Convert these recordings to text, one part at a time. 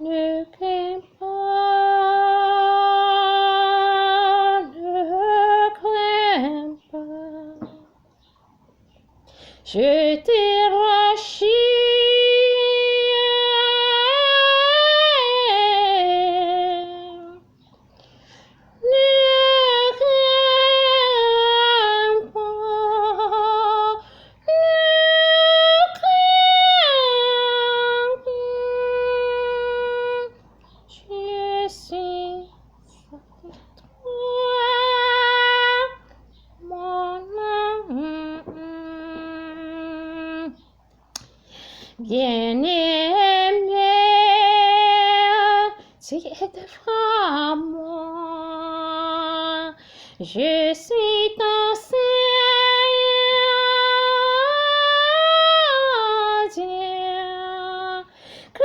Ne crains pas, ne crains pas. Je t'ai racheté. Bien-aimé, tu es devant moi, je suis ton Seigneur, Créateur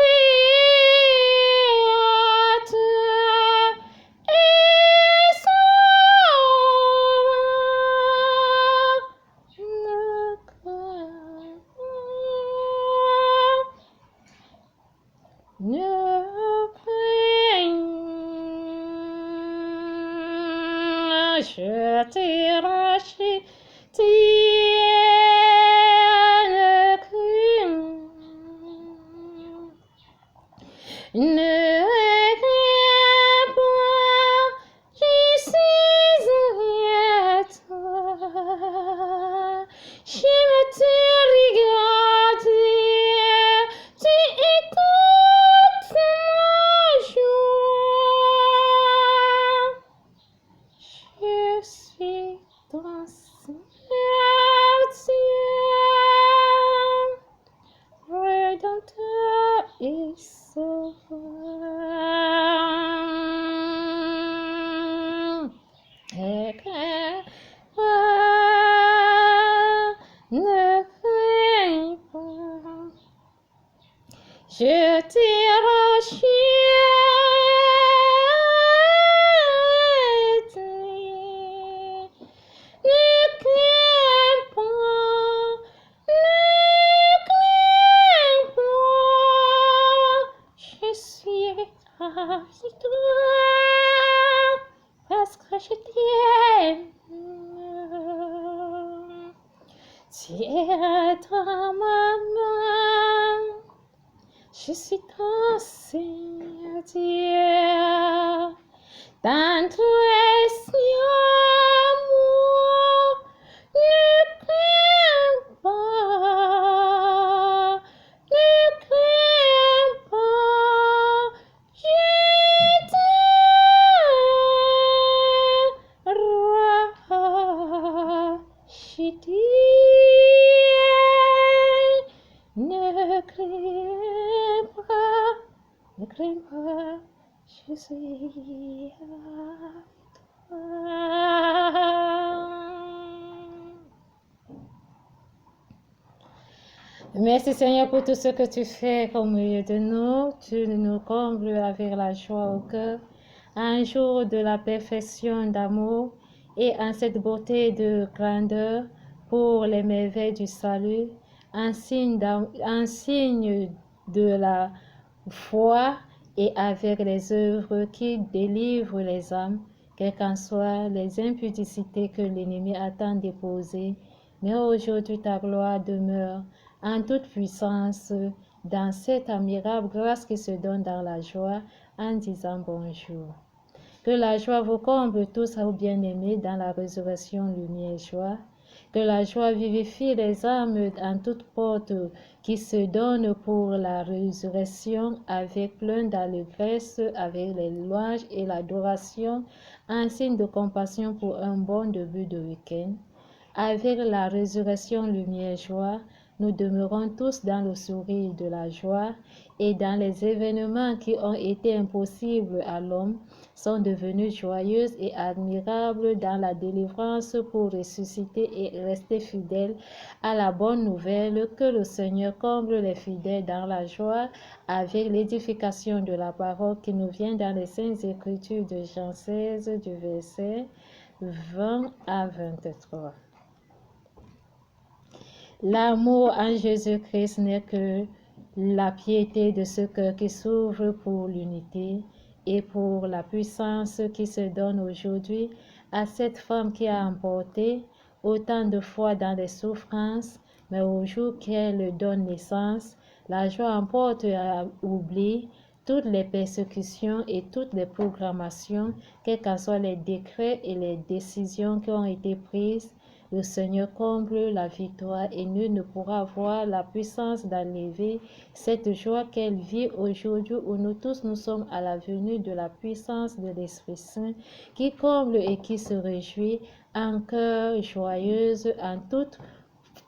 et Sauveur. Ne crains, je t'ai racheté. Ne crains, ne crains pas, je suis avec toi. Je me te regarde, tu écoutes ma joie. Je suis ton Seigneur, Rédempteur et Sauveur. Ne crains pas, ne crains pas, je t'ai racheté. Ne crains pas, ne crains pas, je suis avec toi, parce que je t'aime. Tu es dans ma main, je suis ton Seigneur Dieu, dans tout amour. Ne crains pas, ne crains pas, je t'ai racheté. Ne crains pas, ne crains pas, je suis avec toi. Merci Seigneur pour tout ce que tu fais au milieu de nous. Tu nous combles avec la joie au cœur. Un jour de la perfection d'amour et en cette beauté de grandeur pour les merveilles du salut, un signe de la foi et avec les œuvres qui délivrent les âmes, quelles qu'en soient les impudicités que l'ennemi a tant déposées. Mais aujourd'hui ta gloire demeure en toute puissance dans cette admirable grâce qui se donne dans la joie en disant bonjour. Que la joie vous comble tous, ô bien-aimés, dans la résurrection, lumière et joie. Que la joie vivifie les âmes en toute porte qui se donnent pour la résurrection avec plein d'allégresse, avec les louanges et l'adoration, en signe de compassion pour un bon début de week-end. Avec la résurrection, lumière et joie, nous demeurons tous dans le sourire de la joie et dans les événements qui ont été impossibles à l'homme sont devenus joyeux et admirables dans la délivrance pour ressusciter et rester fidèles à la bonne nouvelle. Que le Seigneur comble les fidèles dans la joie avec l'édification de la parole qui nous vient dans les Saintes Écritures de Jean 16 du verset 20 à 23. L'amour en Jésus-Christ n'est que la piété de ce cœur qui s'ouvre pour l'unité et pour la puissance qui se donne aujourd'hui à cette femme qui a emporté autant de fois dans les souffrances, mais au jour qu'elle donne naissance, la joie emporte à oubli toutes les persécutions et toutes les programmations, quels qu'en soient les décrets et les décisions qui ont été prises. Le Seigneur comble la victoire et nul ne pourra voir la puissance d'enlever cette joie qu'elle vit aujourd'hui où nous tous nous sommes à la venue de la puissance de l'Esprit Saint qui comble et qui se réjouit en cœur joyeuse en toute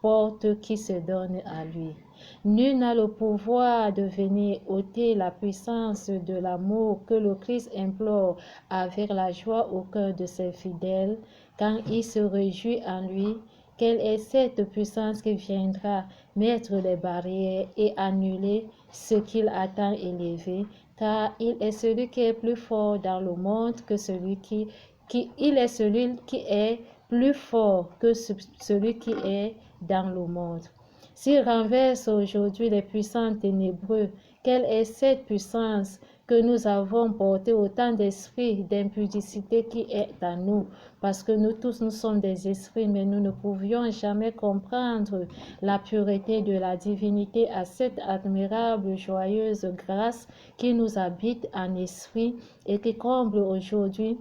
porte qui se donne à lui. Nul n'a le pouvoir de venir ôter la puissance de l'amour que le Christ implore avec la joie au cœur de ses fidèles quand il se réjouit en lui. Quelle est cette puissance qui viendra mettre les barrières et annuler ce qu'il attend élevé, car il est celui qui est plus fort dans le monde que celui il est celui qui est plus fort que celui qui est dans le monde. S'il renverse aujourd'hui les puissants ténébreux, quelle est cette puissance que nous avons porté autant d'esprit d'impudicité qui est en nous, parce que nous tous nous sommes des esprits, mais nous ne pouvions jamais comprendre la pureté de la divinité à cette admirable, joyeuse grâce qui nous habite en esprit et qui comble aujourd'hui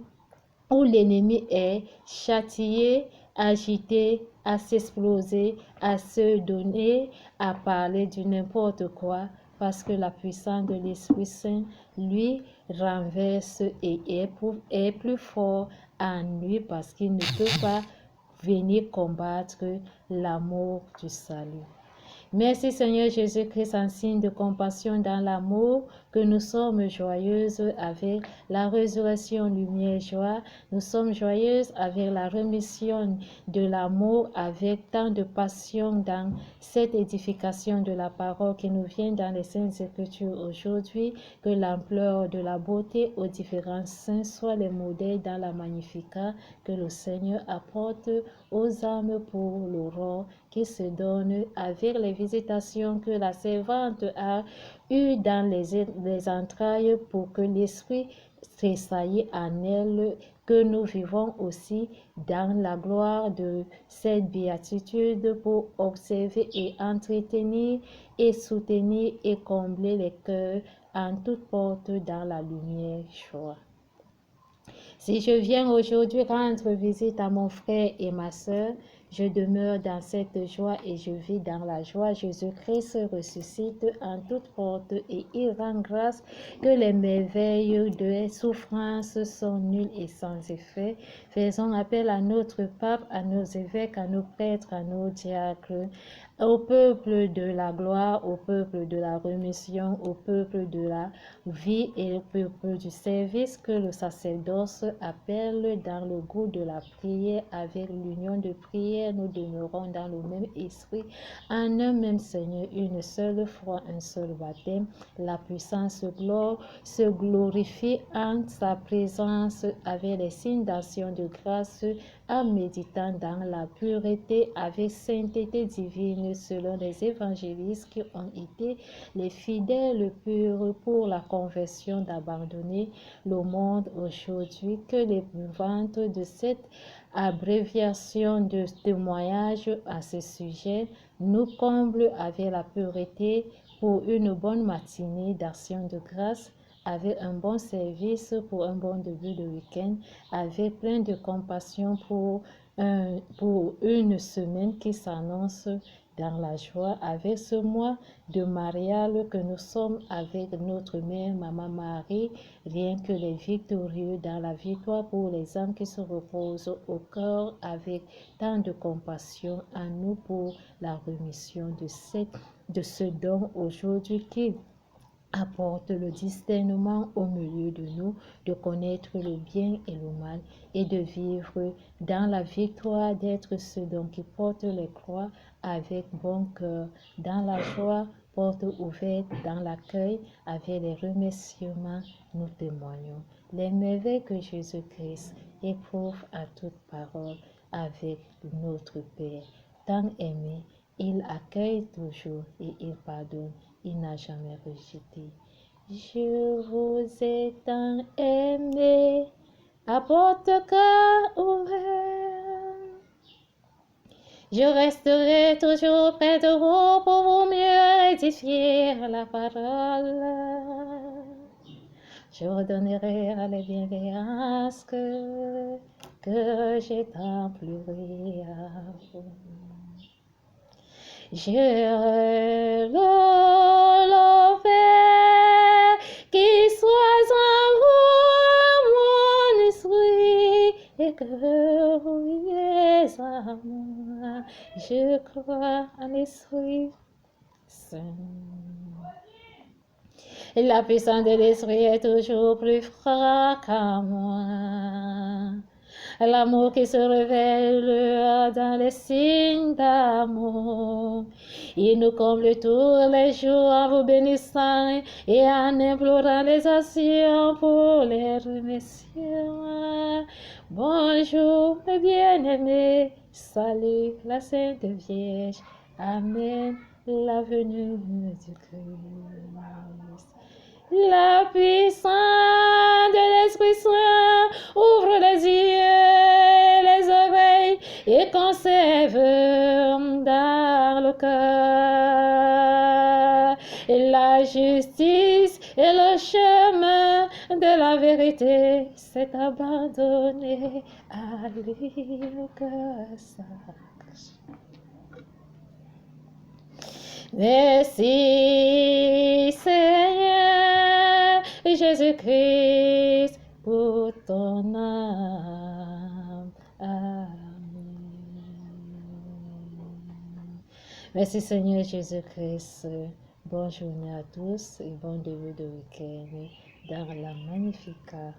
où l'ennemi est châtié, agité, à s'exploser, à se donner, à parler du n'importe quoi, parce que la puissance de l'Esprit Saint, lui, renverse et est plus fort en lui parce qu'il ne peut pas venir combattre l'amour du salut. Merci Seigneur Jésus-Christ en signe de compassion dans l'amour que nous sommes joyeuses avec la résurrection, lumière, joie. Nous sommes joyeuses avec la remission de l'amour, avec tant de passion dans cette édification de la parole qui nous vient dans les Saintes Écritures aujourd'hui. Que l'ampleur de la beauté aux différents saints soit les modèles dans la Magnificat que le Seigneur apporte aux âmes pour l'aurore qui se donne avec les visitations que la servante a eues dans les entrailles pour que l'Esprit tressaille en elle, que nous vivons aussi dans la gloire de cette béatitude pour observer et entretenir et soutenir et combler les cœurs en toute porte dans la lumière joie. Si je viens aujourd'hui rendre visite à mon frère et ma sœur, je demeure dans cette joie et je vis dans la joie. Jésus-Christ ressuscite en toute porte et il rend grâce que les merveilles de souffrance sont nulles et sans effet. Faisons appel à notre pape, à nos évêques, à nos prêtres, à nos diacres, au peuple de la gloire, au peuple de la remission, au peuple de la vie et au peuple du service que le sacerdoce appelle dans le goût de la prière. Avec l'union de prière, nous demeurons dans le même esprit, en un même Seigneur, une seule foi, un seul baptême. La puissance se glorifie en sa présence avec les signes d'action de grâce, en méditant dans la pureté avec sainteté divine selon les évangélistes qui ont été les fidèles purs pour la conversion d'abandonner le monde aujourd'hui. Que l'épouvante de cette abréviation de témoignage à ce sujet nous comble avec la pureté pour une bonne matinée d'action de grâce, avec un bon service pour un bon début de week-end, avec plein de compassion pour une semaine qui s'annonce dans la joie, avec ce mois de mariage que nous sommes avec notre mère, Maman Marie, rien que les victorieux dans la victoire pour les âmes qui se reposent au cœur avec tant de compassion en nous pour la remission de ce don aujourd'hui qui apporte le discernement au milieu de nous, de connaître le bien et le mal et de vivre dans la victoire, d'être ceux qui portent les croix avec bon cœur, dans la joie, porte ouverte, dans l'accueil, avec les remerciements, nous témoignons les merveilles que Jésus-Christ éprouve à toute parole avec notre Père. Tant aimé, il accueille toujours et il pardonne. il n'a jamais rejeté. Je vous ai tant aimé, à votre cœur ouvert. Je resterai toujours près de vous pour vous mieux édifier la parole. Je redonnerai à la bienveillance que j'ai tant pleuré à vous. Je l'enfer qui soit en vous mon esprit et que vous viviez en moi. Je crois en l'Esprit Saint. La puissance de l'Esprit est toujours plus forte qu'en moi. L'amour qui se révèle dans les signes d'amour. Il nous comble tous les jours en vous bénissant et en implorant les actions pour les remercier. Bonjour, mes bien-aimés. Salut la Sainte Vierge. Amen. La venue du Christ. La puissance de l'Esprit Saint ouvre les yeux, les oreilles et conserve dans le cœur la justice et le chemin de la vérité. C'est abandonné à lui au cœur sacré. Merci Seigneur Jésus-Christ pour ton âme. Amen. Merci Seigneur Jésus-Christ. Bonne journée à tous et bon début de week-end dans la Magnificat.